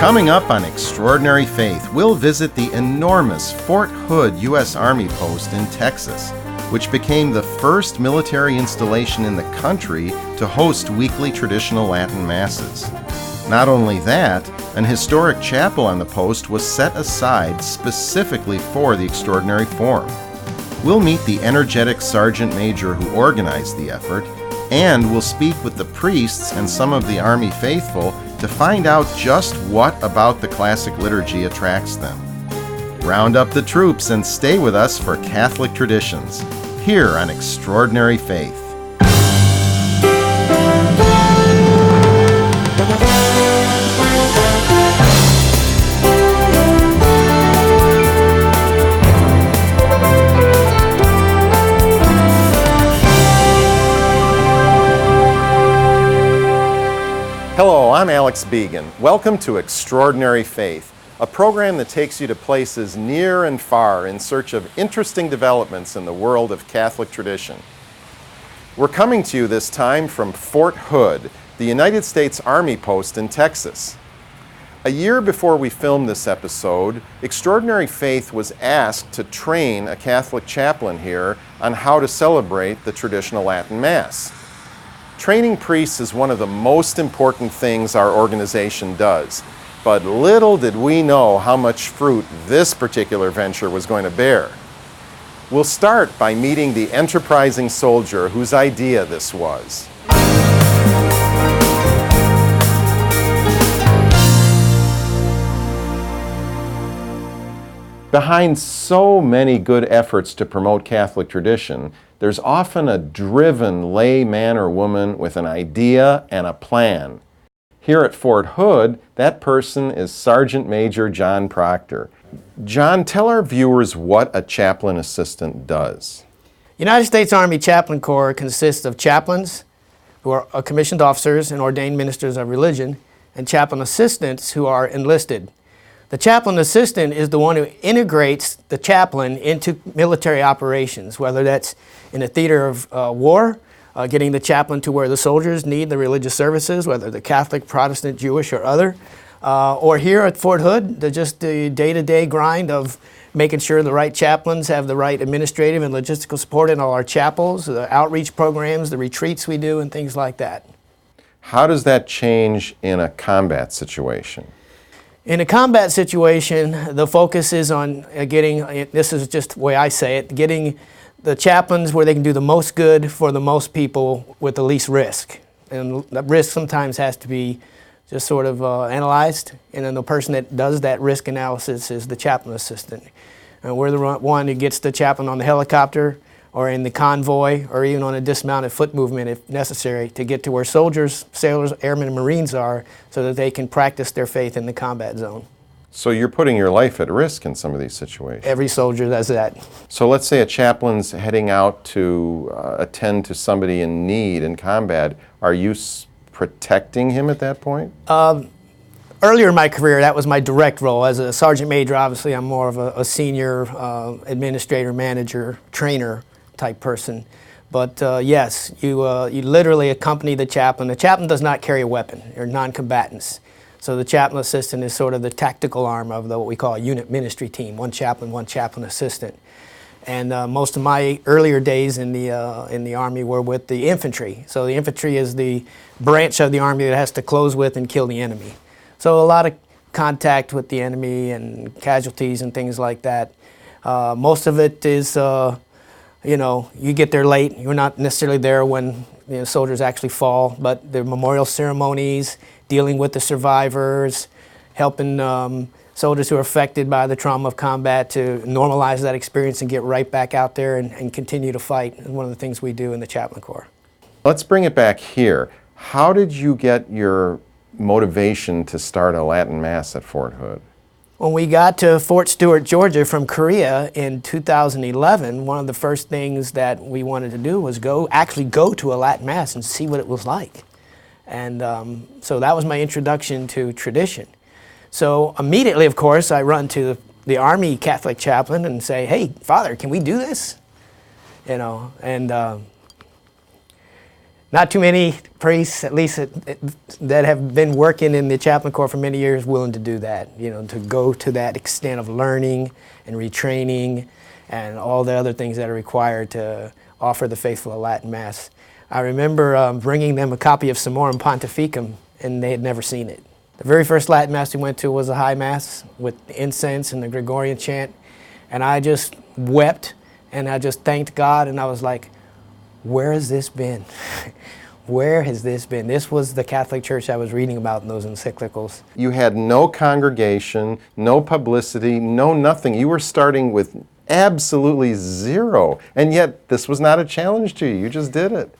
Coming up on Extraordinary Faith, we'll visit the enormous Fort Hood U.S. Army post in Texas, which became the first military installation in the country to host weekly traditional Latin Masses. Not only that, an historic chapel on the post was set aside specifically for the extraordinary form. We'll meet the energetic sergeant major who organized the effort, and we'll speak with the priests and some of the Army faithful to find out just what about the classic liturgy attracts them. Round up the troops and stay with us for Catholic traditions, here on Extraordinary Faith. Hello, I'm Alex Began. Welcome to Extraordinary Faith, a program that takes you to places near and far in search of interesting developments in the world of Catholic tradition. We're coming to you this time from Fort Hood, the United States Army post in Texas. A year before we filmed this episode, Extraordinary Faith was asked to train a Catholic chaplain here on how to celebrate the traditional Latin Mass. Training priests is one of the most important things our organization does, but little did we know how much fruit this particular venture was going to bear. We'll start by meeting the enterprising soldier whose idea this was. Behind so many good efforts to promote Catholic tradition, there's often a driven lay man or woman with an idea and a plan. Here at Fort Hood, that person is Sergeant Major John Proctor. John, tell our viewers what a chaplain assistant does. United States Army Chaplain Corps consists of chaplains, who are commissioned officers and ordained ministers of religion, and chaplain assistants who are enlisted. The chaplain assistant is the one who integrates the chaplain into military operations, whether that's in a theater of war, getting the chaplain to where the soldiers need the religious services, whether they're Catholic, Protestant, Jewish, or other, or here at Fort Hood, just the day-to-day grind of making sure the right chaplains have the right administrative and logistical support in all our chapels, the outreach programs, the retreats we do, and things like that. How does that change in a combat situation? In a combat situation, the focus is on getting, this is just the way I say it, getting the chaplains where they can do the most good for the most people with the least risk. And that risk sometimes has to be just sort of analyzed, and then the person that does that risk analysis is the chaplain assistant. And we're the one who gets the chaplain on the helicopter or in the convoy or even on a dismounted foot movement if necessary to get to where soldiers, sailors, airmen, and Marines are so that they can practice their faith in the combat zone. So you're putting your life at risk in some of these situations. Every soldier does that. So let's say a chaplain's heading out to attend to somebody in need in combat. Are you protecting him at that point? Earlier in my career, that was my direct role. As a sergeant major, obviously, I'm more of a senior administrator, manager, trainer type person. But yes, you literally accompany the chaplain. The chaplain does not carry a weapon. They're non-combatants. So the chaplain assistant is sort of the tactical arm of what we call a unit ministry team, one chaplain assistant. And most of my earlier days in the Army were with the infantry. So the infantry is the branch of the Army that has to close with and kill the enemy. So a lot of contact with the enemy and casualties and things like that. Most of it is, you get there late. You're not necessarily there when soldiers actually fall, but the memorial ceremonies, dealing with the survivors, helping soldiers who are affected by the trauma of combat to normalize that experience and get right back out there and continue to fight is one of the things we do in the Chaplain Corps. Let's bring it back here. How did you get your motivation to start a Latin Mass at Fort Hood? When we got to Fort Stewart, Georgia from Korea in 2011, one of the first things that we wanted to do was actually go to a Latin Mass and see what it was like. And so that was my introduction to tradition. So immediately, of course, I run to the Army Catholic chaplain and say, "Hey, Father, can we do this?" And not Not too many priests, at least that have been working in the chaplain corps for many years, willing to do that, you know, to go to that extent of learning and retraining and all the other things that are required to offer the faithful a Latin Mass. I remember bringing them a copy of Summorum Pontificum, and they had never seen it. The very first Latin Mass we went to was a high Mass with incense and the Gregorian chant, and I just wept, and I just thanked God, and I was like, where has this been? Where has this been? This was the Catholic Church I was reading about in those encyclicals. You had no congregation, no publicity, no nothing. You were starting with absolutely zero, and yet this was not a challenge to you. You just did it.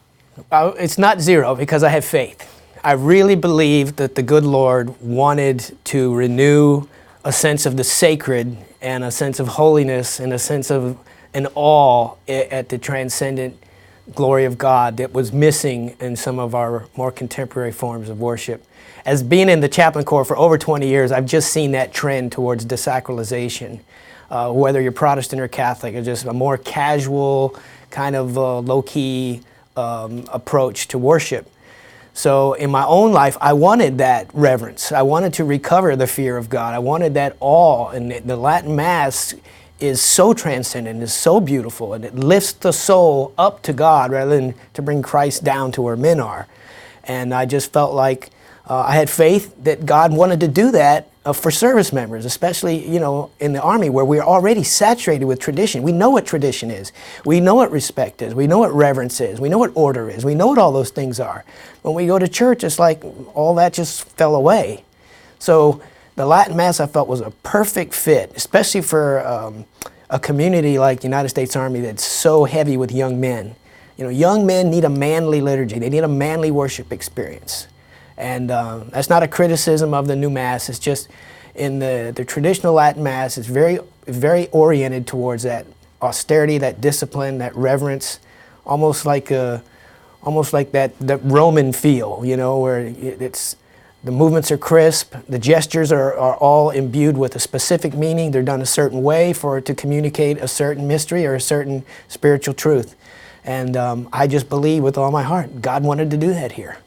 It's not zero because I have faith. I really believe that the good Lord wanted to renew a sense of the sacred and a sense of holiness and a sense of an awe at the transcendent glory of God that was missing in some of our more contemporary forms of worship. As being in the chaplain corps for over 20 years, I've just seen that trend towards desacralization. Whether you're Protestant or Catholic, it's just a more casual, kind of low-key approach to worship. So in my own life, I wanted that reverence. I wanted to recover the fear of God. I wanted that awe, and the Latin Mass is so transcendent, is so beautiful, and it lifts the soul up to God rather than to bring Christ down to where men are. And I just felt like I had faith that God wanted to do that for service members, especially, you know, in the Army where we're already saturated with tradition. We know what tradition is. We know what respect is. We know what reverence is. We know what order is. We know what all those things are. When we go to church, it's like all that just fell away. So the Latin Mass I felt was a perfect fit, especially for a community like the United States Army that's so heavy with young men. You know, young men need a manly liturgy. They need a manly worship experience. And that's not a criticism of the new Mass. It's just in the traditional Latin Mass, it's very oriented towards that austerity, that discipline, that reverence, almost like that Roman feel, you know, where it's the movements are crisp, the gestures are all imbued with a specific meaning. They're done a certain way to communicate a certain mystery or a certain spiritual truth. And I just believe with all my heart, God wanted to do that here.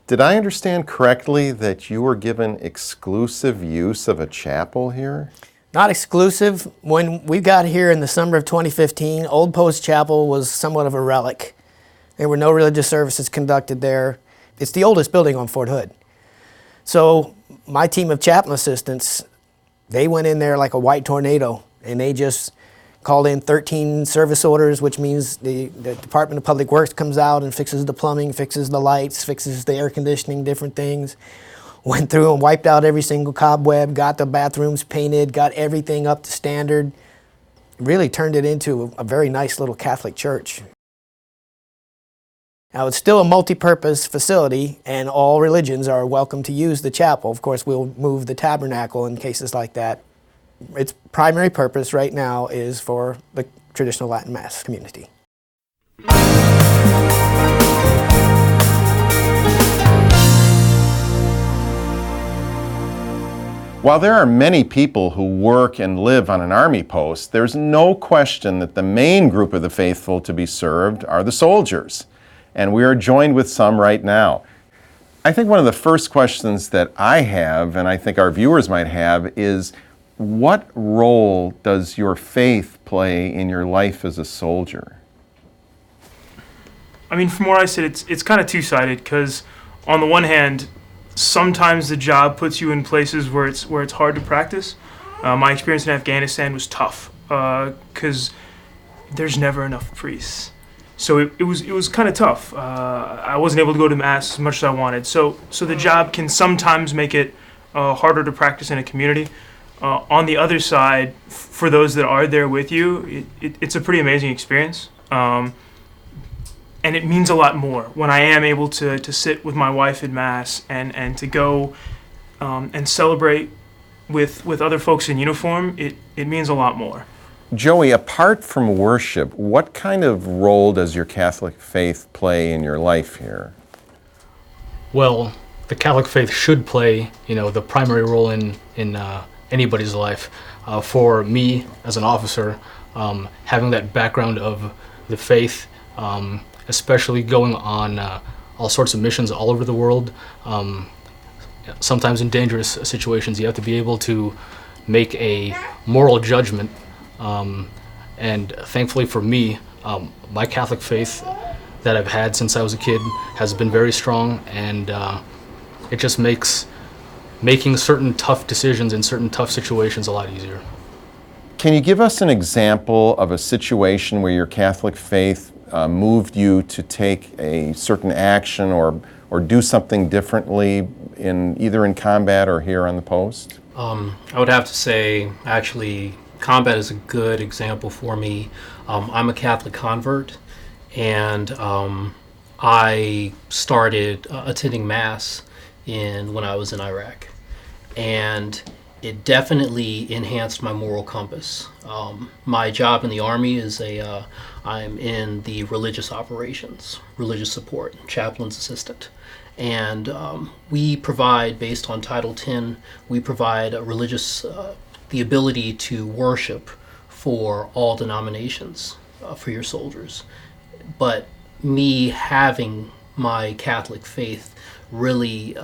Did I understand correctly that you were given exclusive use of a chapel here? Not exclusive. When we got here in the summer of 2015, Old Post Chapel was somewhat of a relic. There were no religious services conducted there. It's the oldest building on Fort Hood. So my team of chaplain assistants, they went in there like a white tornado, and they just called in 13 service orders, which means the Department of Public Works comes out and fixes the plumbing, fixes the lights, fixes the air conditioning, different things. Went through and wiped out every single cobweb, got the bathrooms painted, got everything up to standard. Really turned it into a very nice little Catholic church. Now, it's still a multi-purpose facility, and all religions are welcome to use the chapel. Of course, we'll move the tabernacle in cases like that. Its primary purpose right now is for the traditional Latin Mass community. While there are many people who work and live on an Army post, there's no question that the main group of the faithful to be served are the soldiers. And we are joined with some right now. I think one of the first questions that I have, and I think our viewers might have, is what role does your faith play in your life as a soldier? I mean, from where I sit, it's kind of two-sided, because on the one hand, sometimes the job puts you in places where it's hard to practice. My experience in Afghanistan was tough, because there's never enough priests. So it was kind of tough. I wasn't able to go to Mass as much as I wanted. So the job can sometimes make it harder to practice in a community. On the other side, for those that are there with you, it's a pretty amazing experience. And it means a lot more when I am able to sit with my wife in Mass and to go and celebrate with other folks in uniform. It means a lot more. Joey, apart from worship, what kind of role does your Catholic faith play in your life here? Well, the Catholic faith should play, the primary role in anybody's life. For me, as an officer, having that background of the faith especially going on all sorts of missions all over the world. Sometimes in dangerous situations, you have to be able to make a moral judgment. And thankfully for me, my Catholic faith that I've had since I was a kid has been very strong, and it just makes making certain tough decisions in certain tough situations a lot easier. Can you give us an example of a situation where your Catholic faith moved you to take a certain action or do something differently either in combat or here on the post? I would have to say, actually, combat is a good example for me. I'm a Catholic convert, and I started attending Mass when I was in Iraq, and it definitely enhanced my moral compass. My job in the Army is I'm in the religious operations, religious support, chaplain's assistant. And we provide, based on Title 10, we provide the ability to worship for all denominations for your soldiers. But me having my Catholic faith really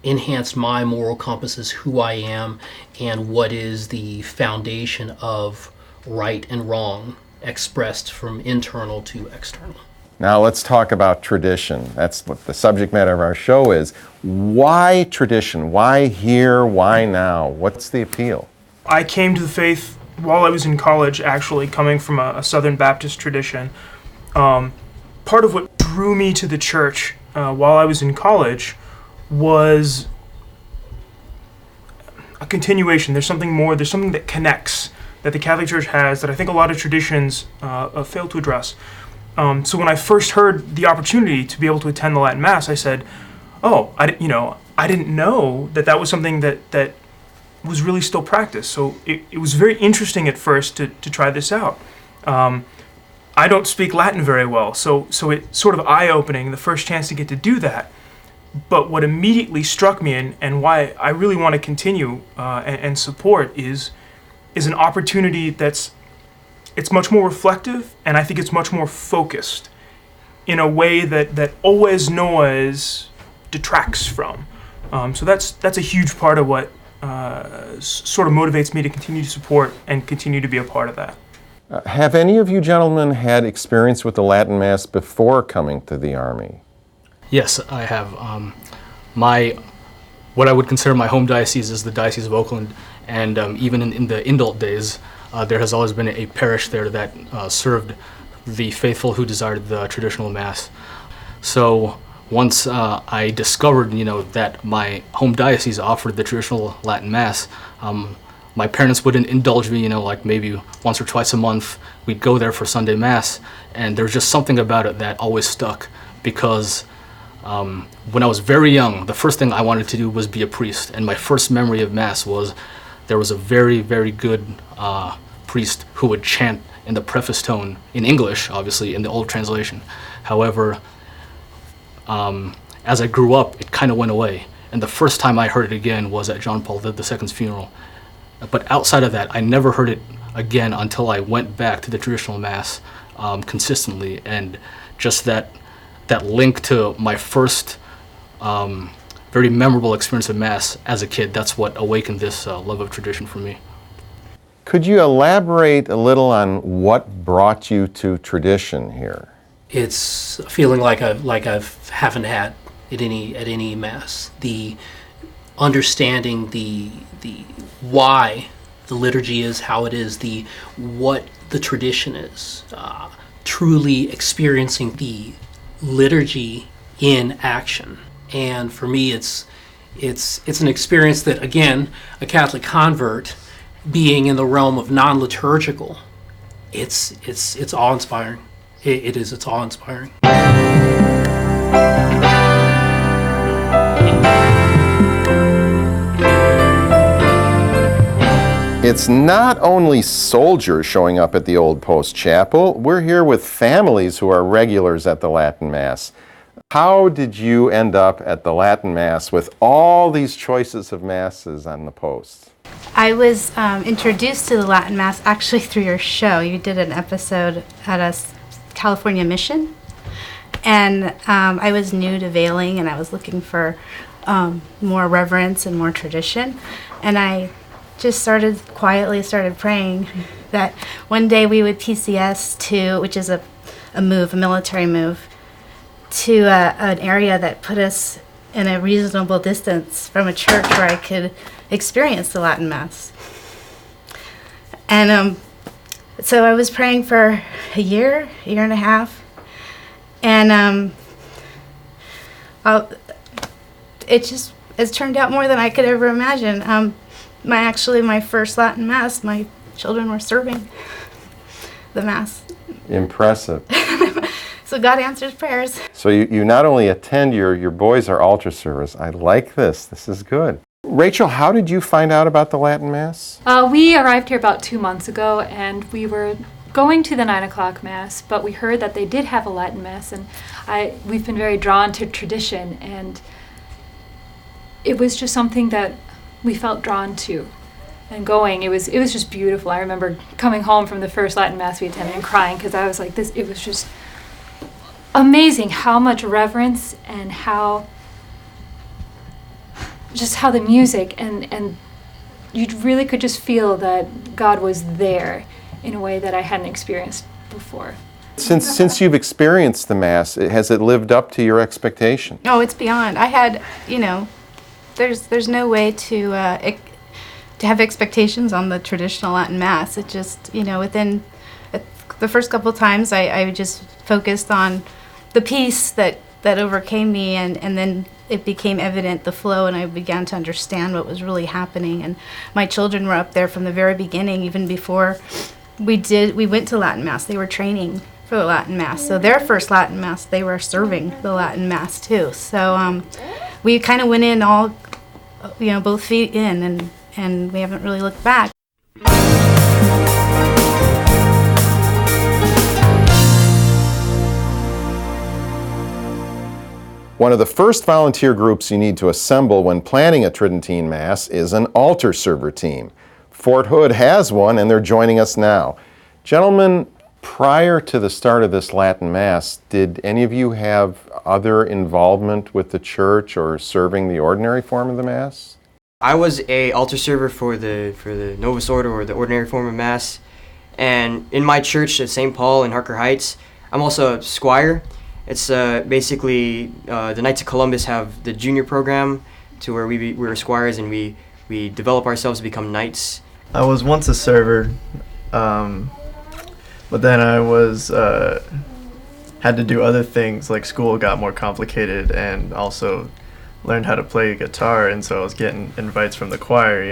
enhanced my moral compass as who I am and what is the foundation of right and wrong expressed from internal to external. Now let's talk about tradition. That's what the subject matter of our show is. Why tradition? Why here? Why now? What's the appeal? I came to the faith while I was in college, actually, coming from a Southern Baptist tradition. Part of what drew me to the church while I was in college was a continuation. There's something more, there's something that connects, that the Catholic Church has, that I think a lot of traditions fail to address. So when I first heard the opportunity to be able to attend the Latin Mass, I said, "Oh, I didn't know that was something that was really still practiced." So it was very interesting at first to try this out. I don't speak Latin very well, so it's sort of eye-opening, the first chance to get to do that. But what immediately struck me and why I really want to continue and support is an opportunity it's much more reflective, and I think it's much more focused in a way that always noise detracts from. So that's a huge part of what sort of motivates me to continue to support and continue to be a part of that. Have any of you gentlemen had experience with the Latin Mass before coming to the Army? Yes, I have. What I would consider my home diocese is the Diocese of Oakland, and even in the indult days, there has always been a parish there that served the faithful who desired the traditional Mass. So once I discovered, that my home diocese offered the traditional Latin Mass, my parents wouldn't indulge me, like maybe once or twice a month. We'd go there for Sunday Mass, and there's just something about it that always stuck, because when I was very young, the first thing I wanted to do was be a priest, and my first memory of Mass was there was a very, very good priest who would chant in the preface tone, in English, obviously, in the old translation. However, as I grew up, it kind of went away, and the first time I heard it again was at John Paul II's funeral. But outside of that, I never heard it again until I went back to the traditional Mass consistently, and just that link to my first very memorable experience of Mass as a kid, that's what awakened this love of tradition for me. Could you elaborate a little on what brought you to tradition here? It's a feeling like I haven't had at any Mass. The understanding the why the liturgy is how it is, what the tradition is, truly experiencing the liturgy in action. And for me, it's an experience that, again, a Catholic convert, being in the realm of non-liturgical, it's awe-inspiring. It's awe-inspiring. It's not only soldiers showing up at the Old Post Chapel. We're here with families who are regulars at the Latin Mass. How did you end up at the Latin Mass with all these choices of Masses on the post? I was introduced to the Latin Mass actually through your show. You did an episode at a California mission. And I was new to veiling, and I was looking for more reverence and more tradition. And I just quietly started praying that one day we would PCS to, which is a military move, to an area that put us in a reasonable distance from a church where I could experience the Latin Mass. And so I was praying for a year and a half, and it's turned out more than I could ever imagine. My first Latin Mass, my children were serving the Mass. Impressive. So God answers prayers. So you not only attend your boys' are altar service. I like this. This is good. Rachel, how did you find out about the Latin Mass? We arrived here about 2 months ago, and we were going to the 9 o'clock Mass, but we heard that they did have a Latin Mass, and we've been very drawn to tradition, and it was just something that we felt drawn to. And going, it was just beautiful. I remember coming home from the first Latin Mass we attended and crying, because I was like, it was just amazing how much reverence and how the music and you really could just feel that God was there in a way that I hadn't experienced before. Since you've experienced the Mass, has it lived up to your expectation? Oh, it's beyond. I had, there's no way to have expectations on the traditional Latin Mass. It just, within the first couple times, I just focused on the peace that overcame me, and then it became evident, the flow, and I began to understand what was really happening. And my children were up there from the very beginning, even before we went to Latin Mass. They were training for the Latin Mass. So their first Latin Mass, they were serving the Latin Mass too. So we kind of went in all, both feet in, and we haven't really looked back. One of the first volunteer groups you need to assemble when planning a Tridentine Mass is an altar server team. Fort Hood has one, and they're joining us now. Gentlemen, prior to the start of this Latin Mass, did any of you have other involvement with the church or serving the ordinary form of the Mass? I was a altar server for the Novus Ordo, or the ordinary form of Mass, and in my church at St. Paul in Harker Heights, I'm also a squire. It's basically the Knights of Columbus have the junior program to where we're squires and we develop ourselves to become knights. I was once a server, but then I had to do other things, like school got more complicated, and also learned how to play guitar, and so I was getting invites from the choir,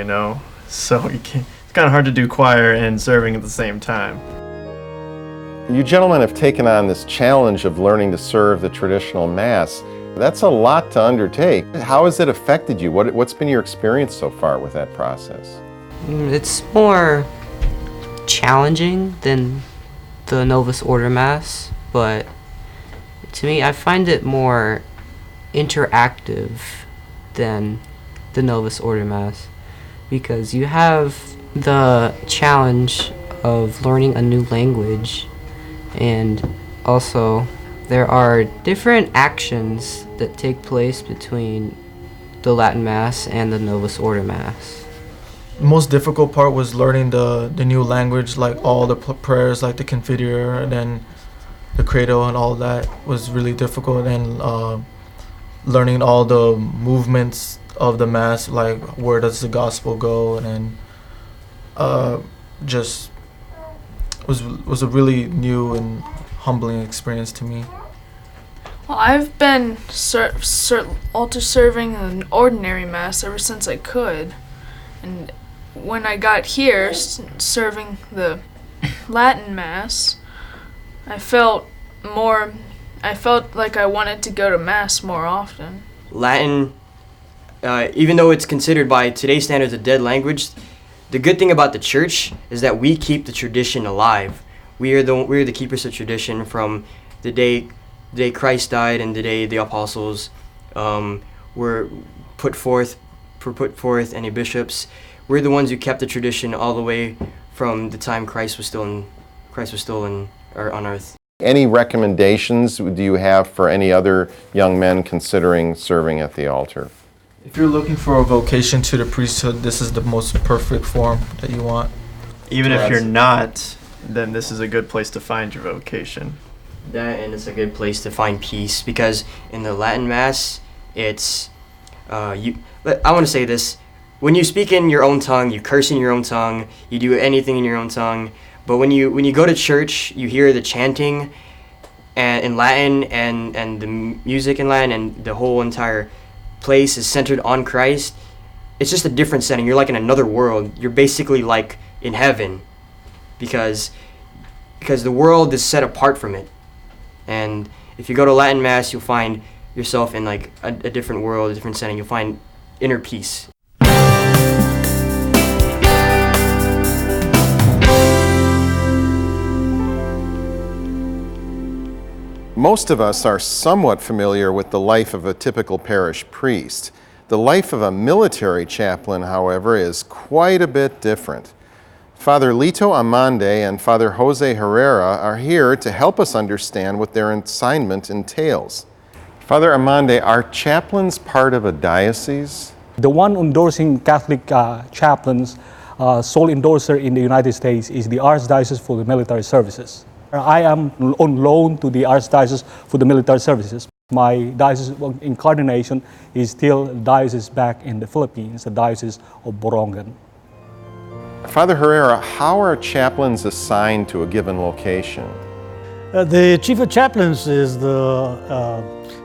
So it's kind of hard to do choir and serving at the same time. You gentlemen have taken on this challenge of learning to serve the traditional Mass. That's a lot to undertake. How has it affected you? What's been your experience so far with that process? It's more challenging than the Novus Ordo Mass, but to me, I find it more interactive than the Novus Ordo Mass, because you have the challenge of learning a new language, and also there are different actions that take place between the Latin Mass and the Novus Ordo Mass. The most difficult part was learning the new language, like all the prayers, like the Confiteor and then the Credo and all that was really difficult, and learning all the movements of the Mass, like where does the Gospel go, and then just was a really new and humbling experience to me. Well, I've been altar serving an ordinary Mass ever since I could, and when I got here serving the Latin Mass, I felt like I wanted to go to Mass more often. Latin, even though it's considered by today's standards a dead language, the good thing about the church is that we keep the tradition alive. We're the keepers of tradition from the day Christ died and the day the apostles were put forth, and the bishops. We're the ones who kept the tradition all the way from the time Christ was still on earth. Any recommendations do you have for any other young men considering serving at the altar? If you're looking for a vocation to the priesthood, this is the most perfect form that you want. Even if you're not, then this is a good place to find your vocation. That, and it's a good place to find peace, because in the Latin Mass, it's I want to say this: when you speak in your own tongue, you curse in your own tongue, you do anything in your own tongue. But when you go to church, you hear the chanting in Latin and the music in Latin, and the whole entire place is centered on Christ. It's just a different setting. You're like in another world. You're basically like in heaven, because the world is set apart from it. And if you go to Latin Mass, you'll find yourself in like a different world, a different setting. You'll find inner peace. Most of us are somewhat familiar with the life of a typical parish priest. The life of a military chaplain, however, is quite a bit different. Father Lito Amande and Father Jose Herrera are here to help us understand what their assignment entails. Father Amande, are chaplains part of a diocese? The one endorsing Catholic chaplains, sole endorser in the United States is the Archdiocese for the Military Services. I am on loan to the Archdiocese for the Military Services. My diocese incarnation is still a diocese back in the Philippines, the Diocese of Borongan. Father Herrera, how are chaplains assigned to a given location? The Chief of Chaplains is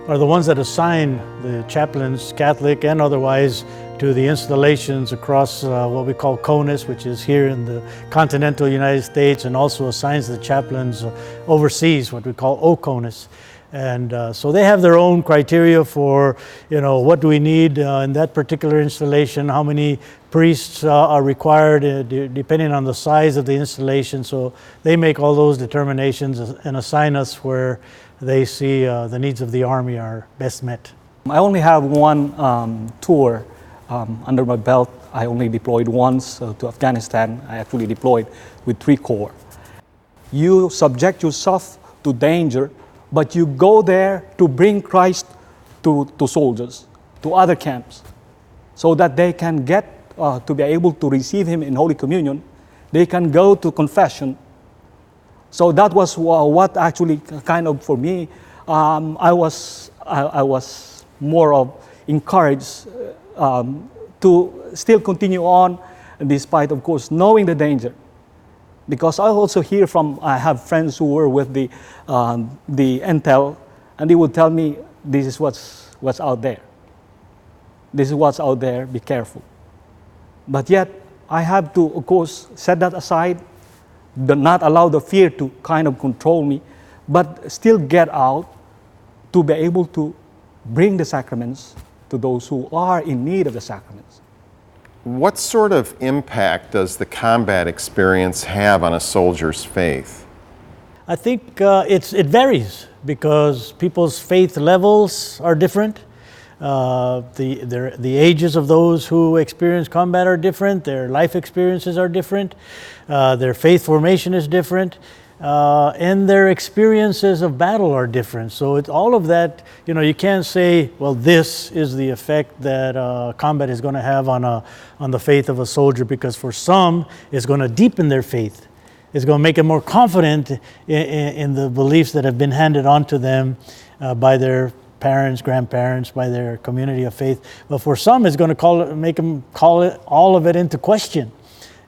are the ones that assign the chaplains, Catholic and otherwise, to the installations across what we call CONUS, which is here in the continental United States, and also assigns the chaplains overseas, what we call OCONUS. And so they have their own criteria for, what do we need in that particular installation, how many priests are required depending on the size of the installation. So they make all those determinations and assign us where they see the needs of the Army are best met. I only have one tour under my belt. I only deployed once to Afghanistan. I actually deployed with 3 Corps. You subject yourself to danger, but you go there to bring Christ to soldiers, to other camps, so that they can get to be able to receive Him in Holy Communion. They can go to confession. So that was what actually kind of, for me, I was more of encouraged to still continue on, despite, of course, knowing the danger. Because I also hear I have friends who were with the intel, and they would tell me, this is what's out there. This is what's out there, be careful. But yet, I have to, of course, set that aside, not allow the fear to kind of control me, but still get out to be able to bring the sacraments to those who are in need of the sacraments. What sort of impact does the combat experience have on a soldier's faith? I think it varies, because people's faith levels are different. The ages of those who experience combat are different. Their life experiences are different. Their faith formation is different. And their experiences of battle are different. So it's all of that, you can't say, well, this is the effect that combat is going to have on the faith of a soldier, because for some, it's going to deepen their faith. It's going to make them more confident in the beliefs that have been handed on to them by their parents, grandparents, by their community of faith. But for some, it's going to make them call it all of it into question,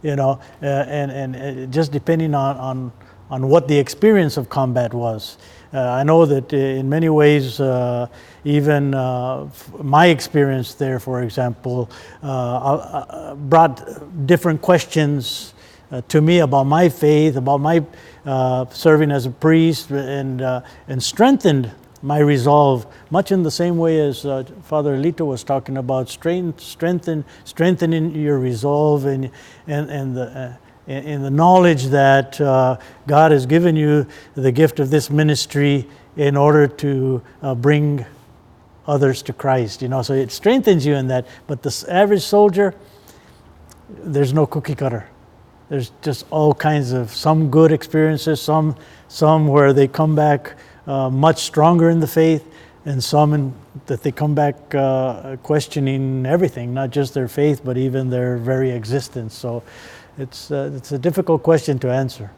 and just depending on what the experience of combat was. I know that in many ways, even my experience there, for example, brought different questions to me about my faith, about my serving as a priest, and strengthened my resolve, much in the same way as Father Lito was talking about, strengthening your resolve and the knowledge that God has given you the gift of this ministry in order to bring others to Christ. So it strengthens you in that. But the average soldier, there's no cookie cutter. There's just all kinds of, some good experiences, some where they come back much stronger in the faith, and some that they come back questioning everything, not just their faith, but even their very existence. So it's a difficult question to answer.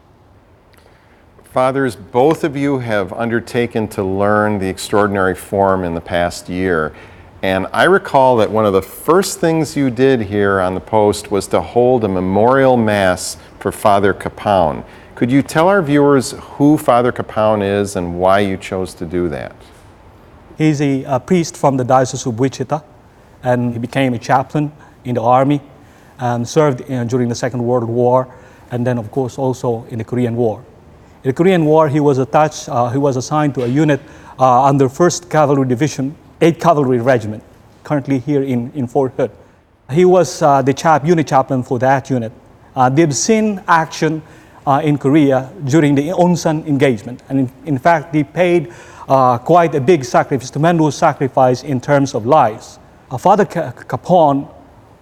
Fathers, both of you have undertaken to learn the extraordinary form in the past year. And I recall that one of the first things you did here on the post was to hold a memorial mass for Father Chaplain. Could you tell our viewers who Father Chaplain is and why you chose to do that? He's a priest from the Diocese of Wichita, and he became a chaplain in the Army and served during the Second World War, and then of course also in the Korean War. In the Korean War, he was assigned to a unit under 1st Cavalry Division, 8th Cavalry Regiment, currently here in Fort Hood. He was the unit chaplain for that unit. They've seen action in Korea during the Onsan engagement, and in fact, they paid quite a big sacrifice, tremendous sacrifice in terms of lives. Father Chaplain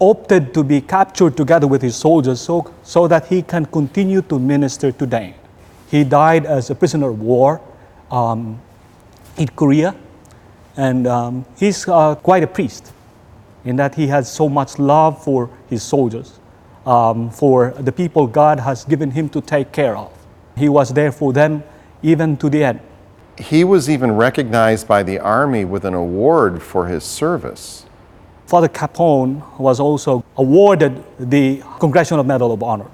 opted to be captured together with his soldiers so that he can continue to minister today. He died as a prisoner of war in Korea, and he's quite a priest in that he has so much love for his soldiers, for the people God has given him to take care of. He was there for them even to the end. He was even recognized by the Army with an award for his service. Father Chaplain was also awarded the Congressional Medal of Honor.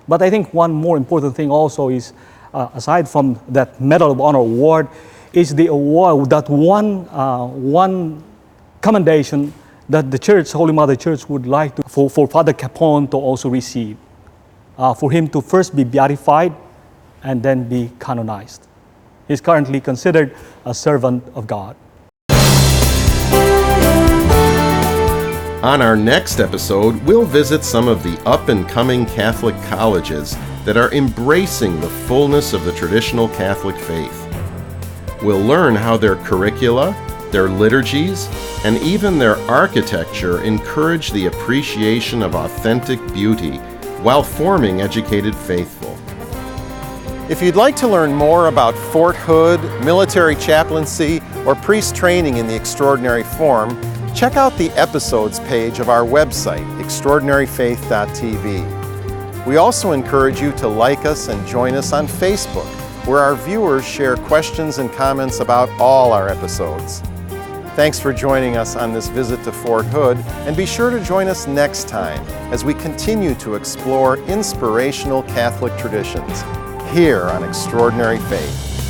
But I think one more important thing also is, aside from that Medal of Honor award, is the award, that one commendation that the Church, Holy Mother Church, would like for Father Chaplain to also receive, for him to first be beatified and then be canonized. He's currently considered a servant of God. On our next episode, we'll visit some of the up-and-coming Catholic colleges that are embracing the fullness of the traditional Catholic faith. We'll learn how their curricula, their liturgies, and even their architecture encourage the appreciation of authentic beauty while forming educated faithful. If you'd like to learn more about Fort Hood, military chaplaincy, or priest training in the extraordinary form, check out the episodes page of our website, extraordinaryfaith.tv. We also encourage you to like us and join us on Facebook, where our viewers share questions and comments about all our episodes. Thanks for joining us on this visit to Fort Hood, and be sure to join us next time as we continue to explore inspirational Catholic traditions here on Extraordinary Faith.